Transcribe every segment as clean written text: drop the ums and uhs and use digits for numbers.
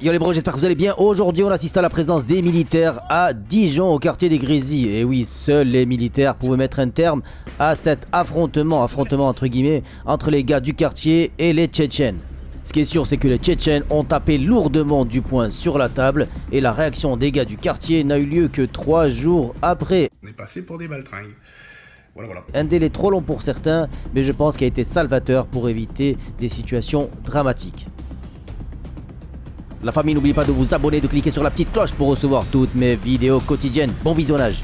Yo les bros, j'espère que vous allez bien. Aujourd'hui, on assiste à la présence des militaires à Dijon, au quartier des Grésilles. Et oui, seuls les militaires pouvaient mettre un terme à cet affrontement entre guillemets, entre les gars du quartier et les Tchétchènes. Ce qui est sûr, c'est que les Tchétchènes ont tapé lourdement du poing sur la table et la réaction des gars du quartier n'a eu lieu que 3 jours après. On est passé pour des baltringues. Voilà. Un délai trop long pour certains, mais je pense qu'il a été salvateur pour éviter des situations dramatiques. La famille, n'oubliez pas de vous abonner, de cliquer sur la petite cloche pour recevoir toutes mes vidéos quotidiennes. Bon visionnage.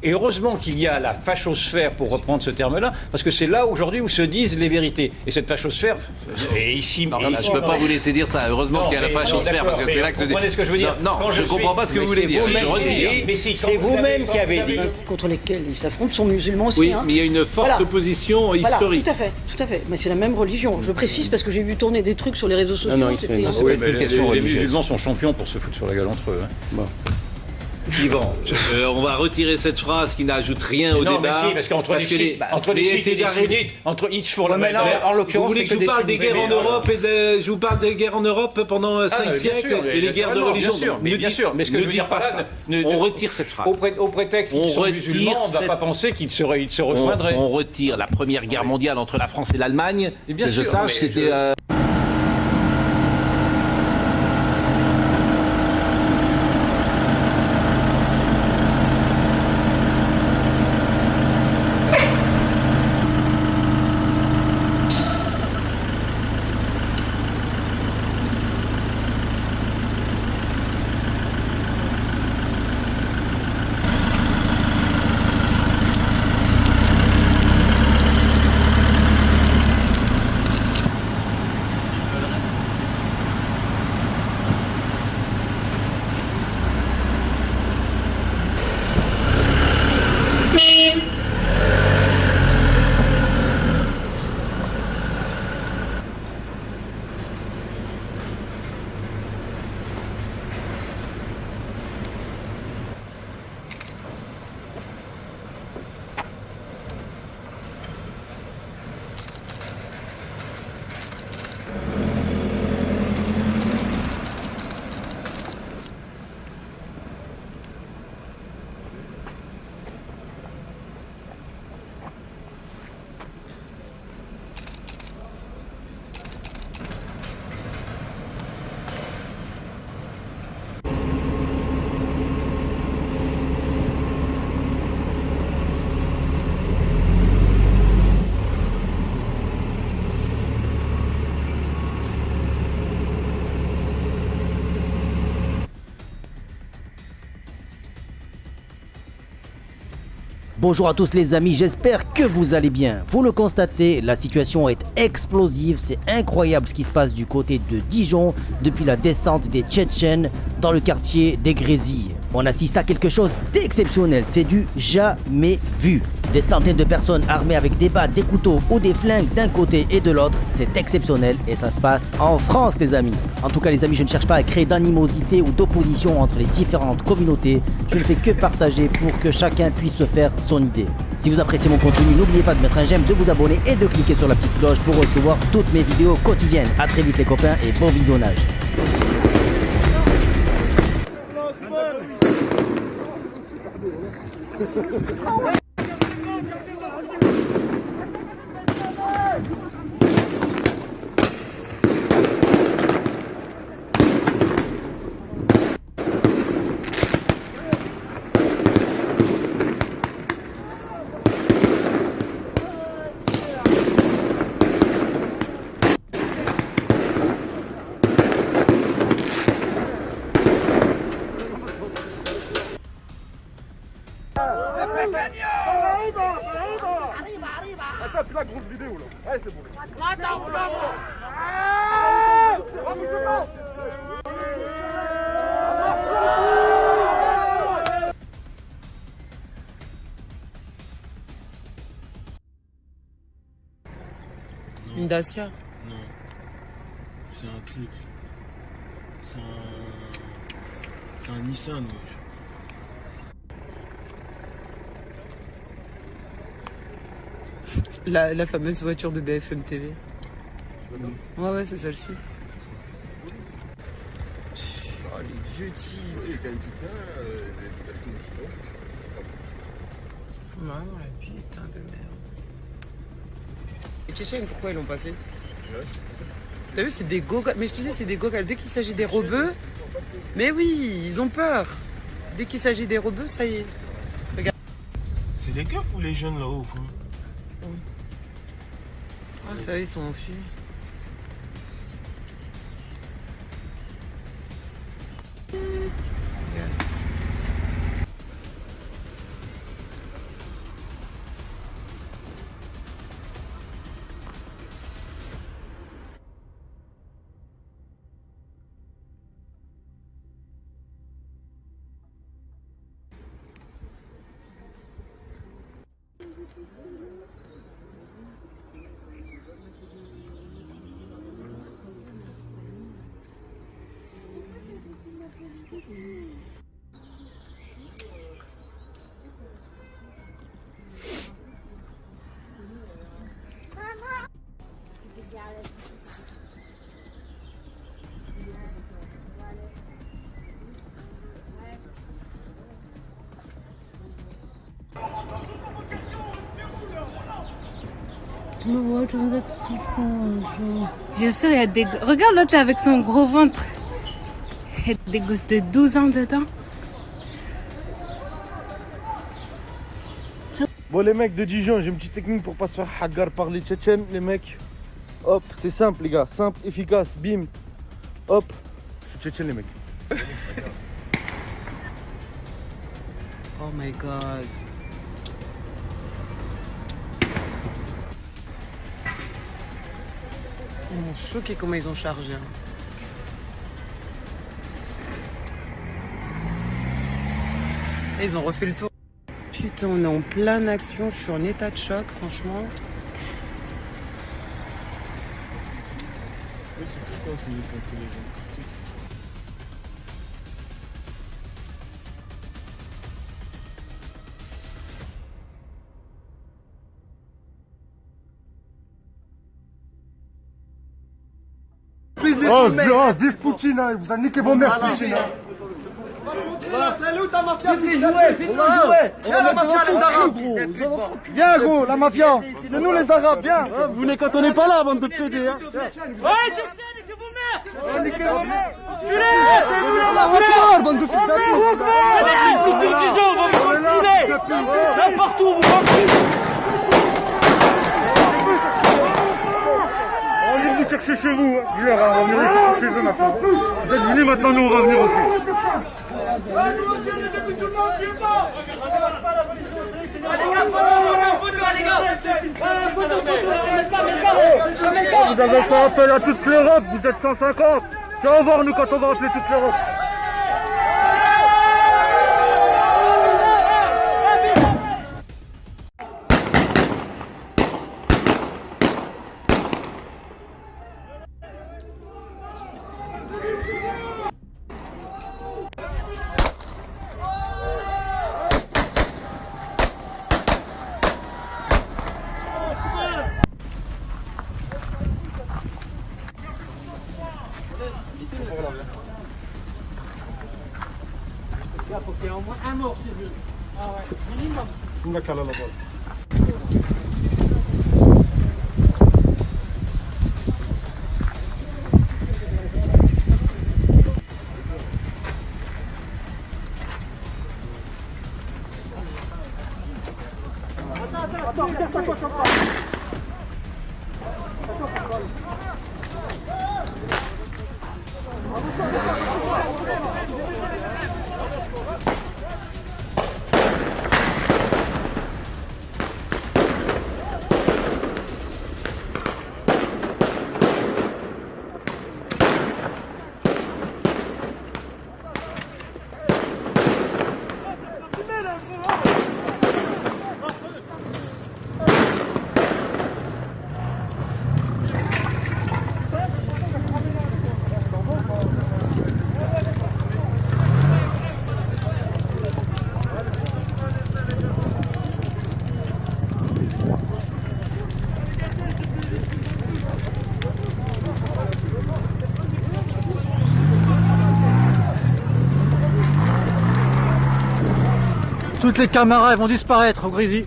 Et heureusement qu'il y a la fachosphère, pour reprendre ce terme-là, parce que c'est là aujourd'hui où se disent les vérités. Et cette fachosphère est ici. Non, je ne peux pas vous laisser dire ça. Heureusement qu'il y a la fachosphère, parce que c'est là que se dit. Vous comprenez ce que je veux dire? Non, je ne comprends pas ce que vous voulez dire. Je retire. C'est vous-même qui avez dit. Contre lesquels ils s'affrontent sont musulmans aussi. Oui, mais il y a une forte opposition historique. Voilà, tout à fait. Mais c'est la même religion. Je précise parce que j'ai vu tourner des trucs sur les réseaux sociaux. Oui, mais les musulmans sont champions pour se foutre sur la gueule entre eux. Bon. Yvan, on va retirer cette phrase qui n'ajoute rien au débat. Non, mais si, parce qu'entre les chiites et les sunnites, entre each for en l'occurrence, vous voulez que je vous parle des guerres en Europe je vous parle des guerres en Europe pendant 5 siècles et les guerres de religion. Bien sûr, mais ce que je veux dire par là, on retire cette phrase. Au prétexte qu'ils sont musulmans, on ne va pas penser qu'ils se rejoindraient. On retire la première guerre mondiale entre la France et l'Allemagne. Bien que je sache, c'était... Bonjour à tous les amis, j'espère que vous allez bien. Vous le constatez, la situation est explosive, c'est incroyable ce qui se passe du côté de Dijon depuis la descente des Tchétchènes dans le quartier des Grésilles. On assiste à quelque chose d'exceptionnel, c'est du jamais vu. Des centaines de personnes armées avec des battes, des couteaux ou des flingues d'un côté et de l'autre, c'est exceptionnel et ça se passe en France les amis. En tout cas les amis, je ne cherche pas à créer d'animosité ou d'opposition entre les différentes communautés, je ne fais que partager pour que chacun puisse se faire son idée. Si vous appréciez mon contenu, n'oubliez pas de mettre un j'aime, de vous abonner et de cliquer sur la petite cloche pour recevoir toutes mes vidéos quotidiennes. A très vite les copains et bon visionnage. Attends, puis la grosse vidéo là. Ouais, c'est bon. Attends, bravo. Ah, Dacia. Non. C'est un truc. C'est un Nissan, wesh. La fameuse voiture de BFM TV. Ouais, c'est celle-ci. Oh, les vieux types. Non, la putain de merde. Les Tchétchènes, pourquoi ils l'ont pas fait? T'as vu, c'est des go-karts. Mais je te disais, c'est des go-karts. Dès qu'il s'agit des rebeux, mais oui, ils ont peur. Dès qu'il s'agit des rebeux, ça y est. Regarde. C'est les keufs ou les jeunes là-haut au fond? Ah, ça y est, ils sont enfuis. Je sais, il y a des... Regarde l'autre avec son gros ventre. Il y a des gosses de 12 ans dedans. Bon les mecs de Dijon, j'ai une petite technique pour pas se faire hagar par les Tchétchènes, les mecs. Hop, c'est simple les gars, simple, efficace, bim. Hop, je suis Tchétchène les mecs. Oh my god. Ils m'ont choqué comment ils ont chargé. Et ils ont refait le tour. Putain, on est en pleine action, je suis en état de choc, franchement. Oh, vive Poutine, hein, vous avez niqué vos mères, Poutine. Elle est où ta mafia? Fais-les jouer, fais-les jouer. Viens la mafia, les Arabes. Viens gros, la mafia. C'est nous les Arabes, viens. Vous les cantonnez pas là, bande de PD. Ouais, Tchétchène, niquez vos mères. Niquez vos mères. Bande de fils Allez, plus sur Dijon, on va vous vacciner. N'importe où, vous vaccinez. On va venir vous chercher chez vous, hein. On va venir vous chercher chez eux maintenant. Vous êtes venus maintenant, nous on va venir aussi. Vous avez fait appel à toute l'Europe, vous êtes 150. Viens voir nous quand on va appeler toute l'Europe. Il faut qu'il y ait au moins un mort chez eux. Ah ouais, minimum. Toutes les caméras vont disparaître au Grésy.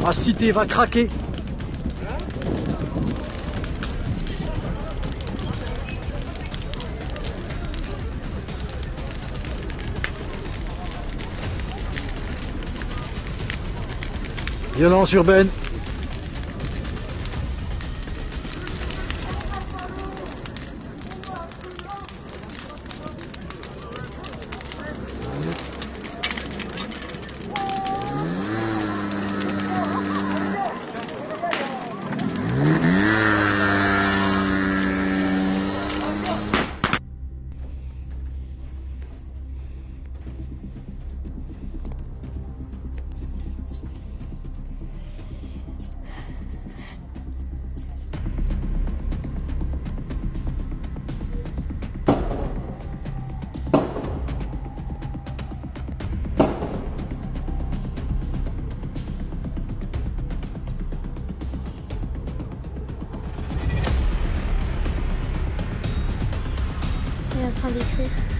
La cité va craquer. Violence urbaine. Il est en train d'écrire.